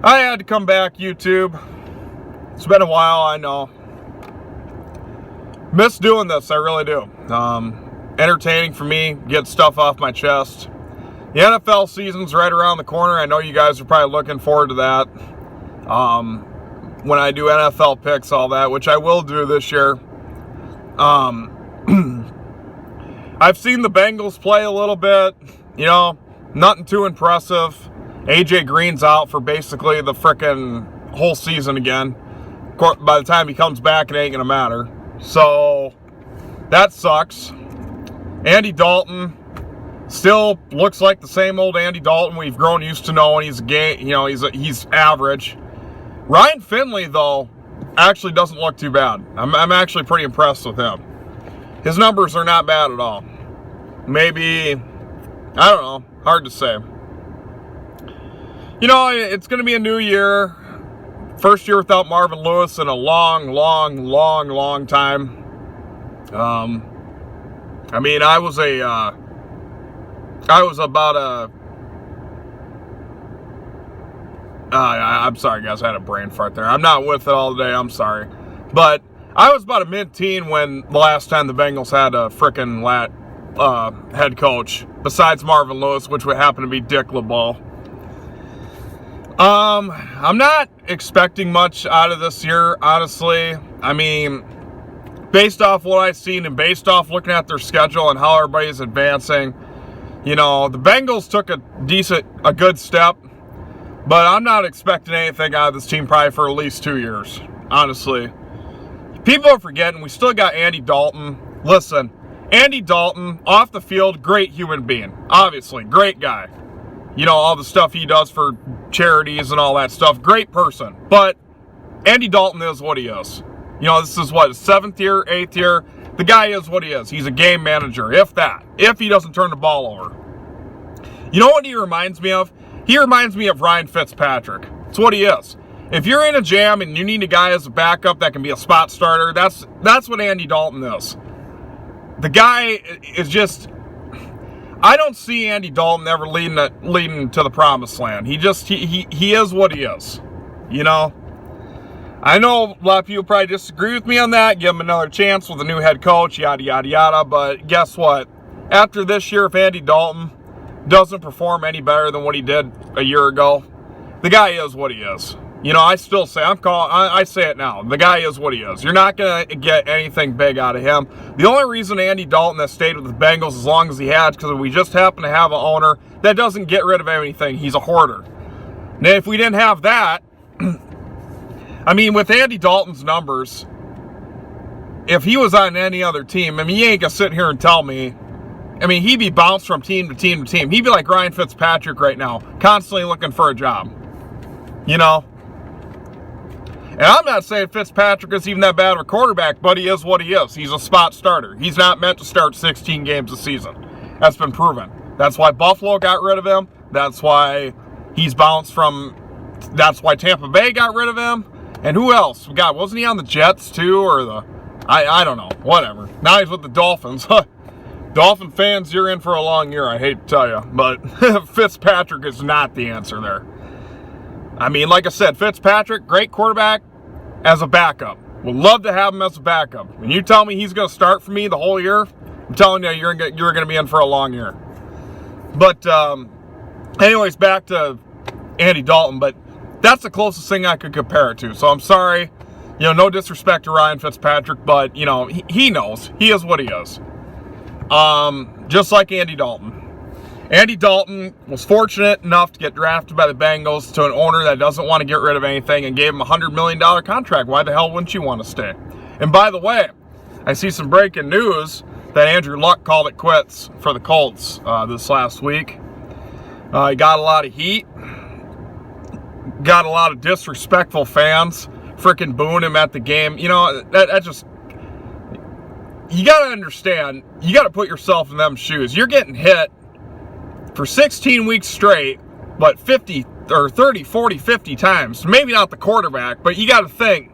I had to come back, YouTube. It's been a while, I know. Miss doing this, I really do. Entertaining for me, get stuff off my chest. The NFL season's right around the corner. I know you guys are probably looking forward to that. When I do NFL picks, all that, which I will do this year. I've seen the Bengals play a little bit, nothing too impressive. AJ Green's out for basically the frickin' whole season again. By the time he comes back, it ain't gonna matter. So, that sucks. Andy Dalton still looks like the same old Andy Dalton we've grown used to knowing. He's he's average. Ryan Finley, though, actually doesn't look too bad. I'm actually pretty impressed with him. His numbers are not bad at all. Maybe, I don't know, hard to say. It's going to be a new year. First year without Marvin Lewis in a long time. I'm sorry, guys, I had a brain fart there. I'm not with it all day, I'm sorry. But I was about a mid-teen when the last time the Bengals had a frickin' head coach, besides Marvin Lewis, which would happen to be Dick LeBeau. I'm not expecting much out of this year, honestly. Based off what I've seen and based off looking at their schedule and how everybody's advancing, the Bengals took a good step, but I'm not expecting anything out of this team probably for at least 2 years, honestly. People are forgetting we still got Andy Dalton. Listen, Andy Dalton, off the field, great human being. Obviously, great guy. All the stuff he does for charities and all that stuff. Great person. But Andy Dalton is what he is. This is his 7th year, 8th year. The guy is what he is. He's a game manager, if that. If he doesn't turn the ball over. You know what he reminds me of? He reminds me of Ryan Fitzpatrick. It's what he is. If you're in a jam and you need a guy as a backup that can be a spot starter, that's what Andy Dalton is. The guy is just... I don't see Andy Dalton ever leading to the promised land. He is what he is. I know a lot of people probably disagree with me on that. Give him another chance with a new head coach, yada, yada, yada. But guess what? After this year, if Andy Dalton doesn't perform any better than what he did a year ago, the guy is what he is. I still say, I say it now. The guy is what he is. You're not going to get anything big out of him. The only reason Andy Dalton has stayed with the Bengals as long as he has, because we just happen to have an owner that doesn't get rid of anything. He's a hoarder. Now, if we didn't have that, with Andy Dalton's numbers, if he was on any other team, he ain't going to sit here and tell me. He'd be bounced from team to team to team. He'd be like Ryan Fitzpatrick right now, constantly looking for a job. And I'm not saying Fitzpatrick is even that bad of a quarterback, but he is what he is. He's a spot starter. He's not meant to start 16 games a season. That's been proven. That's why Buffalo got rid of him. That's why he's bounced from... That's why Tampa Bay got rid of him. And who else? God, wasn't he on the Jets too? Or the... I don't know. Whatever. Now he's with the Dolphins. Dolphin fans, you're in for a long year, I hate to tell you. But Fitzpatrick is not the answer there. Like I said, Fitzpatrick, great quarterback as a backup. Would love to have him as a backup. When you tell me he's going to start for me the whole year, I'm telling you, you're going to be in for a long year. But, anyways, back to Andy Dalton. But that's the closest thing I could compare it to. So I'm sorry. No disrespect to Ryan Fitzpatrick, but, he knows. He is what he is. Just like Andy Dalton. Andy Dalton was fortunate enough to get drafted by the Bengals to an owner that doesn't want to get rid of anything and gave him a $100 million contract. Why the hell wouldn't you want to stay? And by the way, I see some breaking news that Andrew Luck called it quits for the Colts this last week. He got a lot of heat. Got a lot of disrespectful fans freaking booing him at the game. That just... You got to understand, you got to put yourself in them shoes. You're getting hit for 16 weeks straight, but 50 or 30, 40, 50 times. Maybe not the quarterback, but you got to think,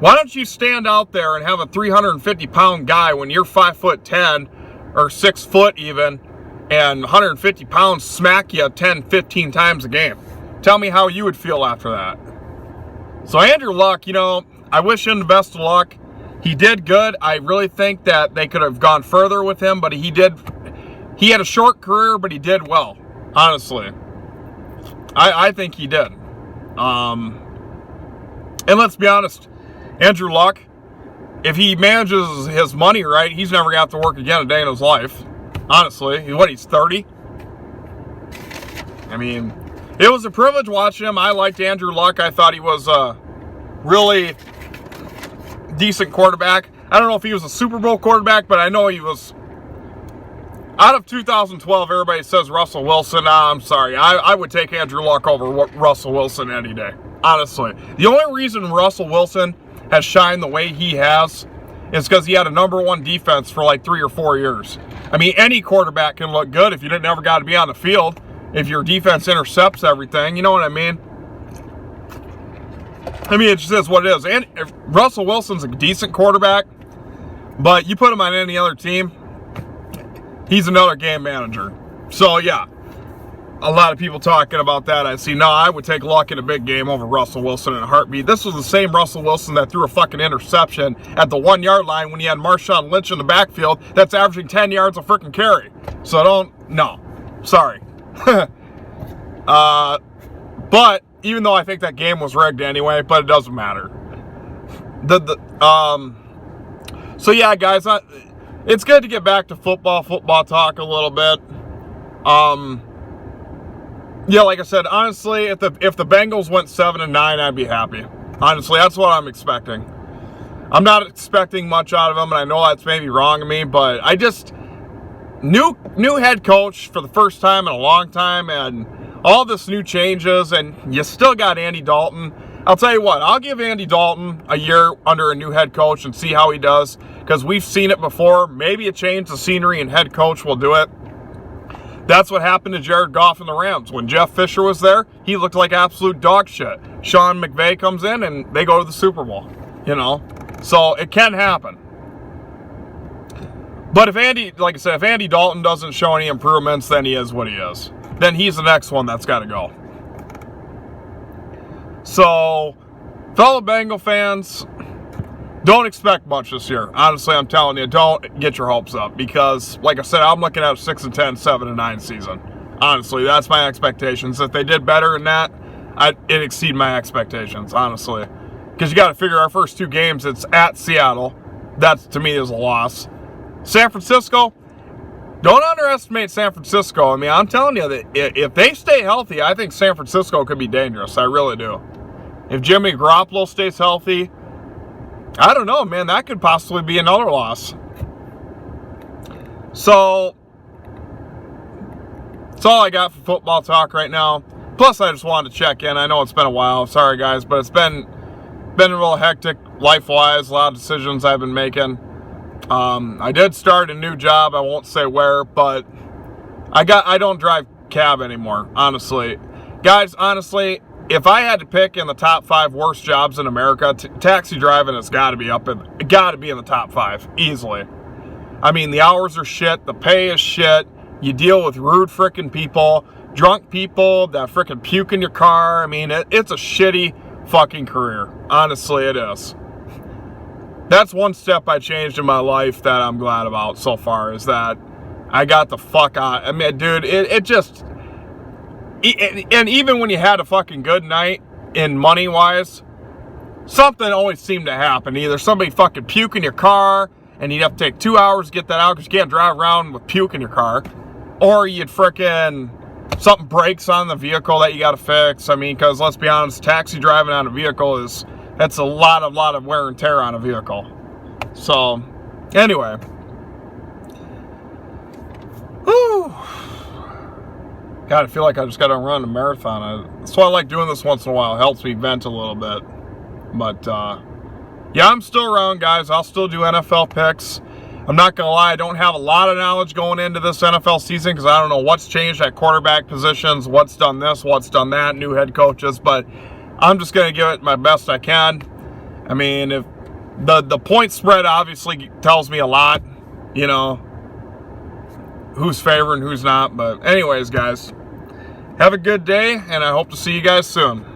why don't you stand out there and have a 350-pound guy when you're 5'10" or 6 foot even, and 150 pounds smack you 10, 15 times a game? Tell me how you would feel after that. So Andrew Luck, I wish him the best of luck. He did good. I really think that they could have gone further with him, but he had a short career, but he did well, honestly. I think he did. And let's be honest, Andrew Luck, if he manages his money right, he's never going to have to work again a day in his life. Honestly, he's 30. I mean, it was a privilege watching him. I liked Andrew Luck. I thought he was a really decent quarterback. I don't know if he was a Super Bowl quarterback, but I know he was. Out of 2012, everybody says Russell Wilson. I'm sorry. I would take Andrew Luck over Russell Wilson any day. Honestly. The only reason Russell Wilson has shined the way he has is because he had a #1 defense for like 3 or 4 years. I mean, any quarterback can look good if you never got to be on the field. If your defense intercepts everything, you know what I mean? It just is what it is. And if Russell Wilson's a decent quarterback, but you put him on any other team, he's another game manager. So, yeah, a lot of people talking about that. I see, no, I would take Luck in a big game over Russell Wilson in a heartbeat. This was the same Russell Wilson that threw a fucking interception at the 1-yard line when he had Marshawn Lynch in the backfield that's averaging 10 yards a freaking carry. So no, sorry. But even though I think that game was rigged anyway, but it doesn't matter. So yeah, guys, it's good to get back to football talk a little bit. Yeah, like I said, honestly, if the Bengals went 7-9, I'd be happy. Honestly, that's what I'm expecting. I'm not expecting much out of them, and I know that's maybe wrong of me, but I just new head coach for the first time in a long time, and all this new changes, and you still got Andy Dalton. I'll tell you what, I'll give Andy Dalton a year under a new head coach and see how he does, because we've seen it before. Maybe a change of scenery and head coach will do it. That's what happened to Jared Goff and the Rams. When Jeff Fisher was there, he looked like absolute dog shit. Sean McVay comes in and they go to the Super Bowl, So it can happen. But if Andy Dalton doesn't show any improvements, then he is what he is. Then he's the next one that's got to go. So, fellow Bengal fans, don't expect much this year. Honestly, I'm telling you, don't get your hopes up. Because, like I said, I'm looking at a 6-10, 7-9 season. Honestly, that's my expectations. If they did better than that, it'd exceed my expectations, honestly. Because you got to figure our first 2 games, it's at Seattle. That, to me, is a loss. San Francisco, don't underestimate San Francisco. I'm telling you that if they stay healthy, I think San Francisco could be dangerous. I really do. If Jimmy Garoppolo stays healthy, I don't know, man. That could possibly be another loss. So, that's all I got for football talk right now. Plus, I just wanted to check in. I know it's been a while. Sorry, guys, but it's been a little hectic life-wise. A lot of decisions I've been making. I did start a new job. I won't say where, but I don't drive cab anymore, honestly. Guys, honestly, if I had to pick in the top 5 worst jobs in America, taxi driving has got to be in the top 5 easily. The hours are shit, the pay is shit. You deal with rude freaking people, drunk people that freaking puke in your car. It's a shitty fucking career. Honestly, it is. That's one step I changed in my life that I'm glad about so far, is that I got the fuck out. Dude, it just... And even when you had a fucking good night in money-wise, something always seemed to happen. Either somebody fucking puke in your car, and you'd have to take 2 hours to get that out because you can't drive around with puke in your car, or you'd freaking... something breaks on the vehicle that you got to fix. Because let's be honest, taxi driving on a vehicle that's a lot of wear and tear on a vehicle. So, anyway. Whew. God, I feel like I just got to run a marathon. That's why I like doing this once in a while. It helps me vent a little bit. But, yeah, I'm still around, guys. I'll still do NFL picks. I'm not going to lie, I don't have a lot of knowledge going into this NFL season because I don't know what's changed at quarterback positions, what's done this, what's done that, new head coaches, but I'm just going to give it my best I can. If the point spread obviously tells me a lot, who's favored and who's not. But anyways, guys, Have a good day, and I hope to see you guys soon.